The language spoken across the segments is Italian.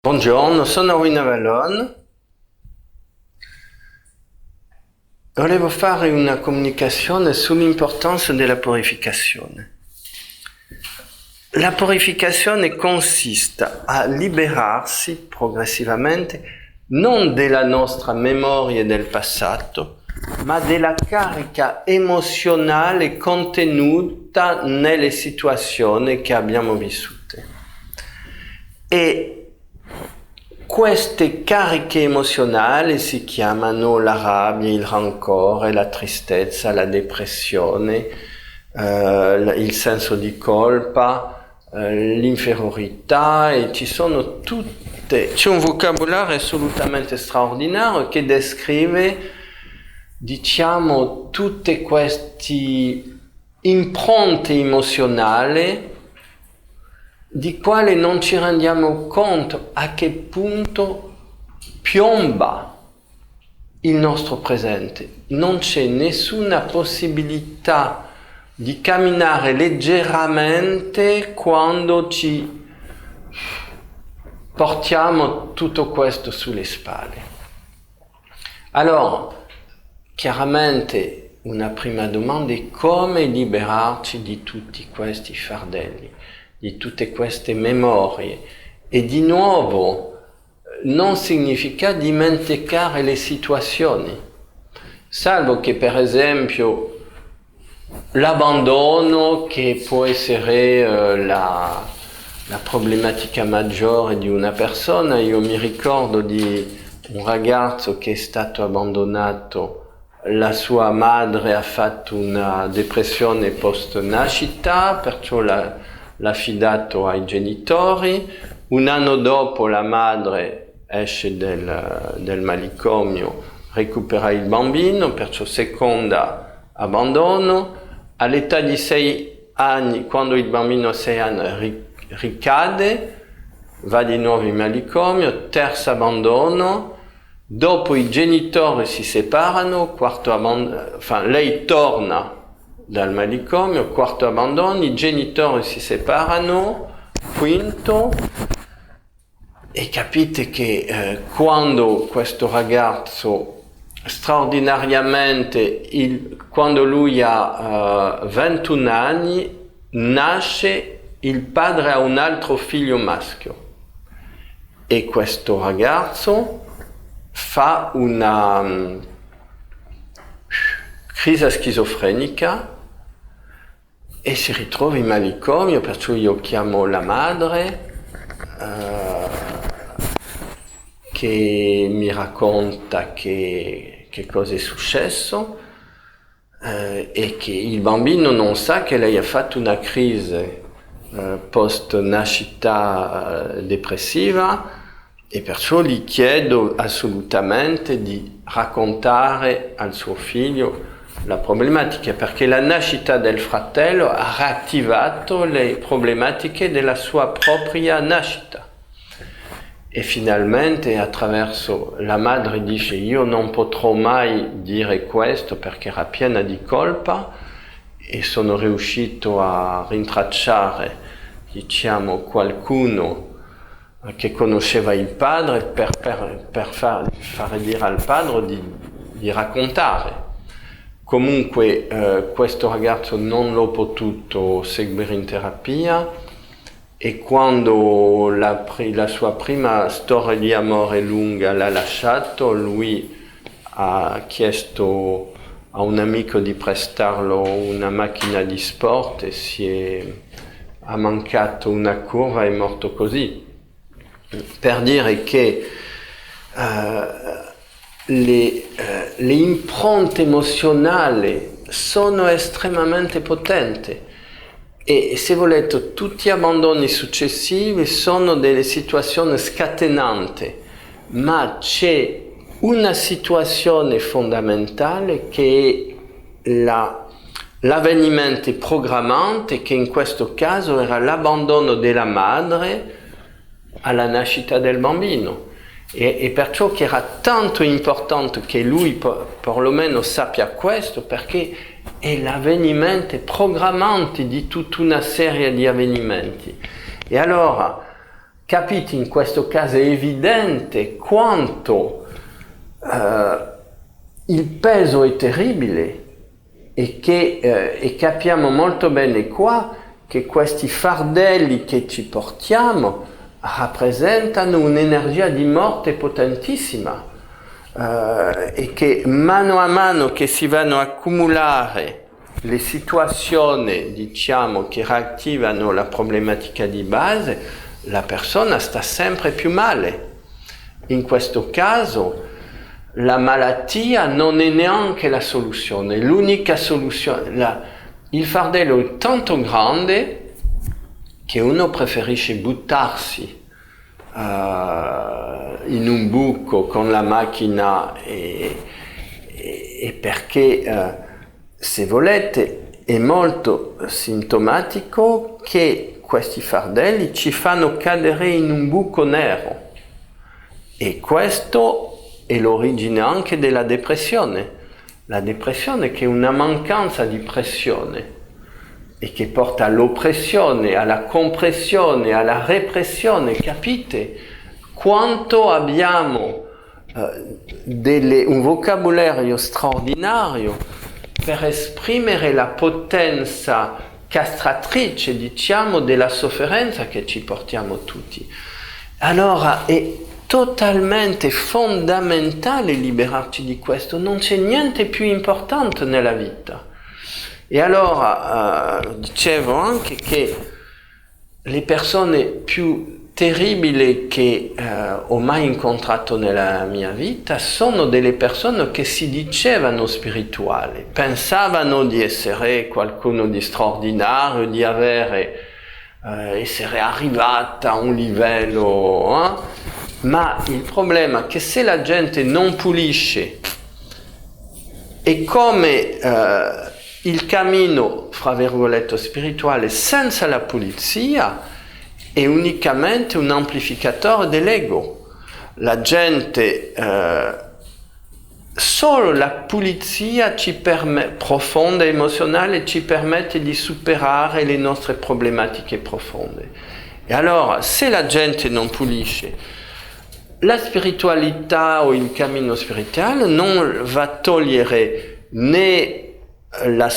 Buongiorno, sono Rino Vallone. Volevo fare una comunicazione sull'importanza della purificazione. La purificazione consiste a liberarsi progressivamente non della nostra memoria del passato, ma della carica emozionale contenuta nelle situazioni che abbiamo vissute. E queste cariche emozionali si chiamano la rabbia, il rancore, la tristezza, la depressione, il senso di colpa, l'inferiorità, e c'è un vocabolario assolutamente straordinario che descrive, tutte queste impronte emozionali di quale non ci rendiamo conto a che punto piomba il nostro presente. Non c'è nessuna possibilità di camminare leggermente quando ci portiamo tutto questo sulle spalle. Allora, chiaramente una prima domanda è come liberarci di tutti questi fardelli, di tutte queste memorie, e di nuovo non significa dimenticare le situazioni, salvo che per esempio l'abbandono, che può essere la problematica maggiore di una persona. Io mi ricordo di un ragazzo che è stato abbandonato. La sua madre ha fatto una depressione post nascita, perciò l'ha affidato ai genitori. Un anno dopo la madre esce del manicomio, recupera il bambino, perciò seconda abbandono. All'età di 6 anni, quando il bambino ha 6 anni, ricade, va di nuovo in manicomio, terzo abbandono. Dopo i genitori si separano, lei torna dal manicomio, quarto abbandono, i genitori si separano, quinto, e capite che quando questo ragazzo straordinariamente, quando lui ha 21 anni, nasce, il padre ha un altro figlio maschio, e questo ragazzo fa una crisi schizofrenica e si ritrova in manicomio, perciò io chiamo la madre che mi racconta che cosa è successo, e che il bambino non sa che lei ha fatto una crisi post nascita depressiva, e perciò gli chiedo assolutamente di raccontare al suo figlio la problematica, perché la nascita del fratello ha riattivato le problematiche della sua propria nascita. E finalmente, attraverso la madre, dice: io non potrò mai dire questo perché era piena di colpa, e sono riuscito a rintracciare, qualcuno che conosceva il padre per fare dire al padre di raccontare. Comunque questo ragazzo non l'ho potuto seguire in terapia, e quando la sua prima storia di amore lunga l'ha lasciato, lui ha chiesto a un amico di prestarlo una macchina di sport, e ha mancato una curva, è morto così. Per dire che le impronte emozionali sono estremamente potenti, e se volete tutti gli abbandoni successivi sono delle situazioni scatenanti, ma c'è una situazione fondamentale che è l'avvenimento programmante, che in questo caso era l'abbandono della madre alla nascita del bambino, e perciò che era tanto importante che lui perlomeno sappia questo, perché è l'avvenimento programmante di tutta una serie di avvenimenti. E allora capite, in questo caso è evidente quanto il peso è terribile e capiamo molto bene qua che questi fardelli che ci portiamo rappresentano un'energia di morte potentissima e che mano a mano che si vanno a accumulare le situazioni, diciamo, che riattivano la problematica di base, la persona sta sempre più male. In questo caso la malattia non è neanche la soluzione, l'unica soluzione, il fardello è tanto grande che uno preferisce buttarsi in un buco con la macchina e perché, se volete, è molto sintomatico che questi fardelli ci fanno cadere in un buco nero e questo è l'origine anche della depressione. La depressione che è una mancanza di pressione e che porta all'oppressione, alla compressione, alla repressione. Capite quanto abbiamo un vocabolario straordinario per esprimere la potenza castratrice, diciamo, della sofferenza che ci portiamo tutti. Allora è totalmente fondamentale liberarci di questo, non c'è niente più importante nella vita. E allora dicevo anche che le persone più terribili che ho mai incontrato nella mia vita sono delle persone che si dicevano spirituali, pensavano di essere qualcuno di straordinario, di essere arrivata a un livello, ma il problema è che se la gente non pulisce è come il cammino, fra virgolette, spirituale senza la pulizia è unicamente un amplificatore dell'ego. La gente, solo la pulizia profonda e emozionale ci permette di superare le nostre problematiche profonde. E allora, se la gente non pulisce, la spiritualità o il cammino spirituale non va a togliere né il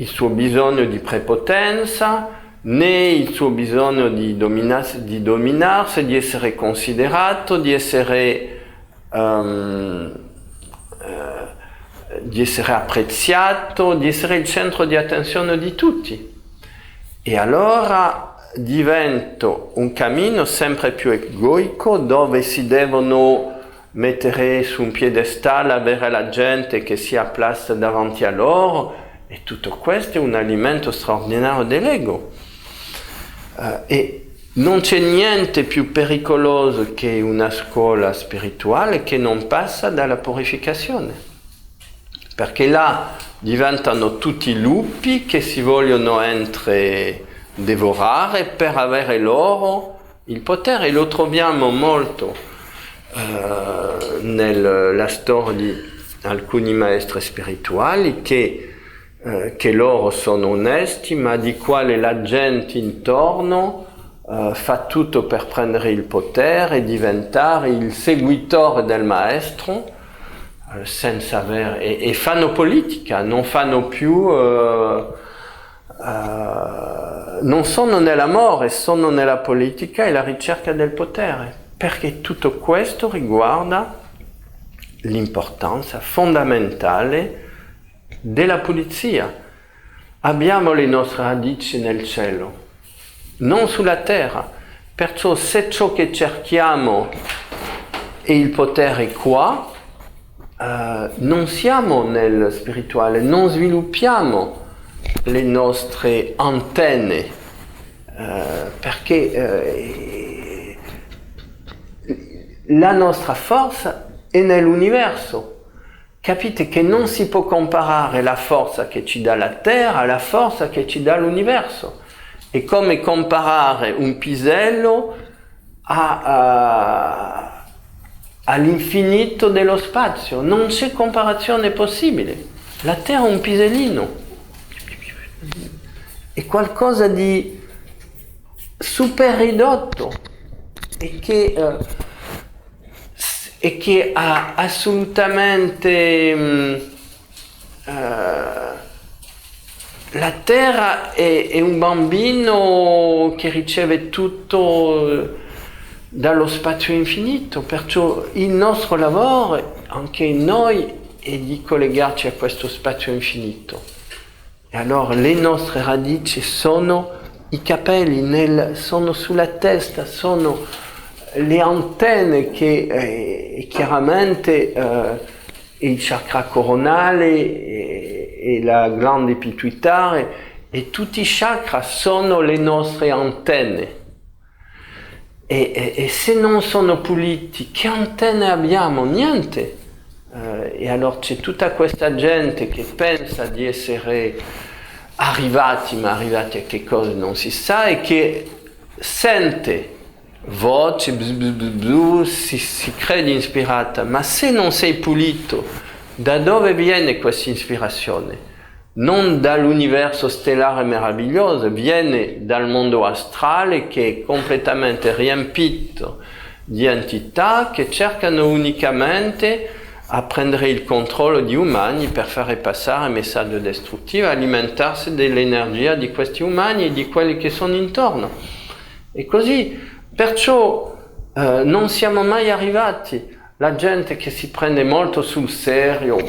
suo bisogno di prepotenza, né il suo bisogno di dominarsi, di essere considerato, di essere apprezzato, di essere il centro di attenzione di tutti. E allora diventa un cammino sempre più egoico dove si devono mettere su un piedestallo, avere la gente che si applasta davanti a loro, e tutto questo è un alimento straordinario dell'ego. E non c'è niente più pericoloso che una scuola spirituale che non passa dalla purificazione, perché là diventano tutti lupi che si vogliono devorare per avere loro il potere, e lo troviamo molto nella storia di alcuni maestri spirituali che loro sono onesti, ma di quale la gente intorno fa tutto per prendere il potere e diventare il seguitore del maestro senza avere, e fanno politica, non fanno più non sono nell'amore, sono nella politica e la ricerca del potere, perché tutto questo riguarda l'importanza fondamentale della pulizia. Abbiamo le nostre radici nel cielo, non sulla terra, perciò se ciò che cerchiamo è il potere qua, non siamo nel spirituale, non sviluppiamo le nostre antenne, perché la nostra forza è nell'universo. Capite che non si può comparare la forza che ci dà la Terra alla forza che ci dà l'universo. È come comparare un pisello all'infinito dello spazio. Non c'è comparazione possibile. La Terra è un pisellino. È qualcosa di super ridotto e che ha assolutamente la Terra è un bambino che riceve tutto dallo spazio infinito, perciò il nostro lavoro, anche noi, è di collegarci a questo spazio infinito. E allora le nostre radici sono i capelli, sono sulla testa, sono le antenne che chiaramente il chakra coronale e la glande pituitaria e tutti i chakra sono le nostre antenne. E se non sono puliti, che antenne abbiamo? Niente. E allora c'è tutta questa gente che pensa di essere arrivati, ma arrivati a che cosa non si sa, e che sente voce, si crede ispirata, ma se non sei pulito, da dove viene questa ispirazione? Non dall'universo stellare meraviglioso, viene dal mondo astrale che è completamente riempito di entità che cercano unicamente a prendere il controllo di umani per fare passare messaggi distruttivi, alimentarsi dell'energia di questi umani e di quelli che sono intorno. E così, perciò non siamo mai arrivati. La gente che si prende molto sul serio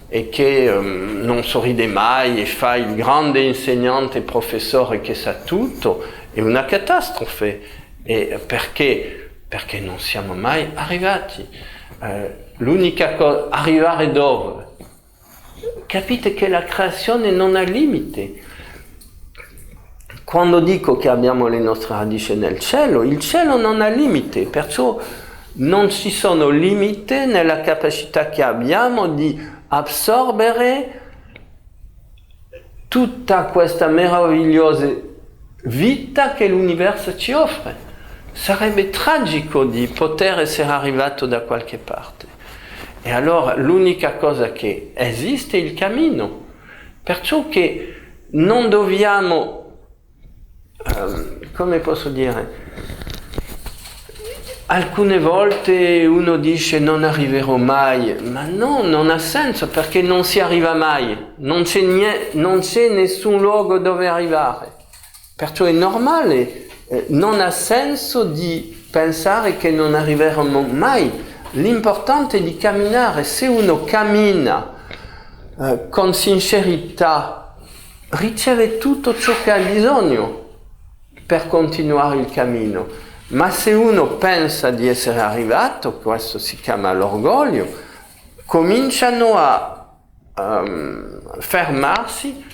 e che non sorride mai e fa il grande insegnante professore che sa tutto, è una catastrofe. E perché? Perché non siamo mai arrivati. L'unica cosa, arrivare dove? Capite che la creazione non ha limite. Quando dico che abbiamo le nostre radici nel cielo, il cielo non ha limite, perciò non ci sono limiti nella capacità che abbiamo di assorbere tutta questa meravigliosa vita che l'universo ci offre. Sarebbe tragico di poter essere arrivato da qualche parte. E allora l'unica cosa che esiste è il cammino. Perciò che non dobbiamo, come posso dire, alcune volte uno dice non arriverò mai, ma no, non ha senso perché non si arriva mai, non c'è nessun luogo dove arrivare. Perciò è normale, non ha senso di pensare che non arriveremo mai. L'importante è di camminare. Se uno cammina con sincerità, riceve tutto ciò che ha bisogno per continuare il cammino. Ma se uno pensa di essere arrivato, questo si chiama l'orgoglio, cominciano a fermarsi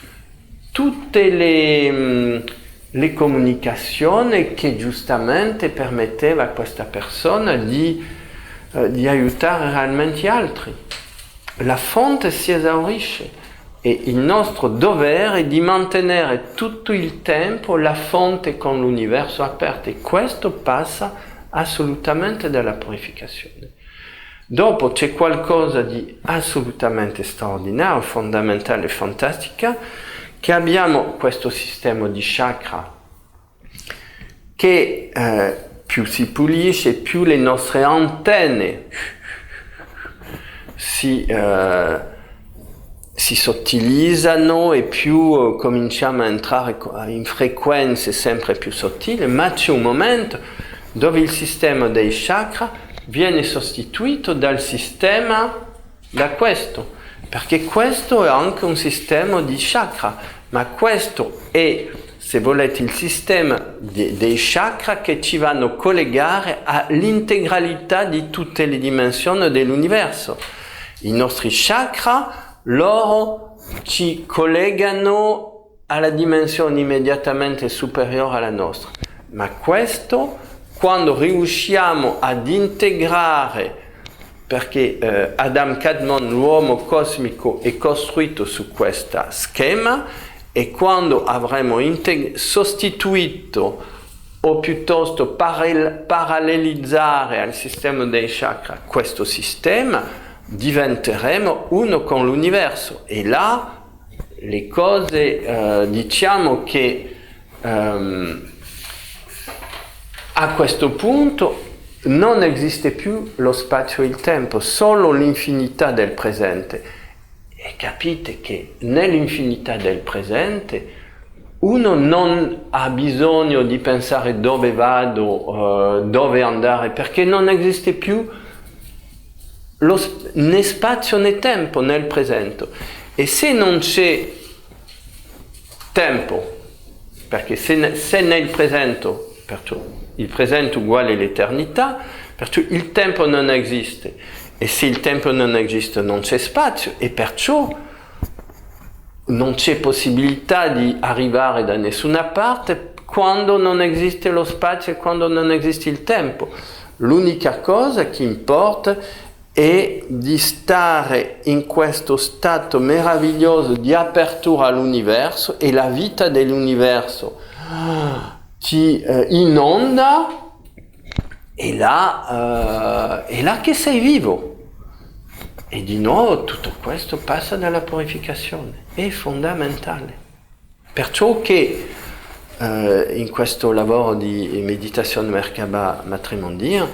tutte le comunicazioni che giustamente permetteva a questa persona di aiutare realmente altri. La fonte si esaurisce e il nostro dovere è di mantenere tutto il tempo la fonte con l'universo aperto, e questo passa assolutamente dalla purificazione. Dopo c'è qualcosa di assolutamente straordinario, fondamentale e fantastica, che abbiamo questo sistema di chakra che più si pulisce, più le nostre antenne si sottilizzano e più cominciamo a entrare in frequenze sempre più sottili, ma c'è un momento dove il sistema dei chakra viene sostituito da questo, perché questo è anche un sistema di chakra, ma questo è, se volete, il sistema dei chakra che ci vanno a collegare all'integralità di tutte le dimensioni dell'universo. I nostri chakra, loro ci collegano alla dimensione immediatamente superiore alla nostra. Ma questo, quando riusciamo ad integrare, perché Adam Kadmon, l'uomo cosmico, è costruito su questo schema, e quando avremo sostituito o piuttosto parallelizzare al sistema dei chakra questo sistema, diventeremo uno con l'universo, e là le cose diciamo che a questo punto non esiste più lo spazio e il tempo, solo l'infinità del presente. E capite che nell'infinità del presente uno non ha bisogno di pensare dove vado, dove andare, perché non esiste più né spazio né tempo nel presente. E se non c'è tempo, perché se nel presente, perciò il presente uguale l'eternità, perciò il tempo non esiste. E se il tempo non esiste non c'è spazio, e perciò non c'è possibilità di arrivare da nessuna parte quando non esiste lo spazio e quando non esiste il tempo. L'unica cosa che importa è di stare in questo stato meraviglioso di apertura all'universo, e la vita dell'universo ti inonda, e là che sei vivo. E di nuovo tutto questo passa dalla purificazione, è fondamentale. Perciò che in questo lavoro di meditazione Merkaba Matrimondia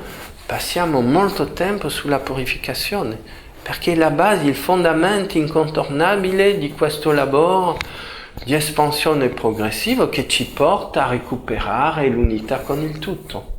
passiamo molto tempo sulla purificazione, perché è la base, il fondamento incontornabile di questo lavoro di espansione progressiva che ci porta a recuperare l'unità con il tutto.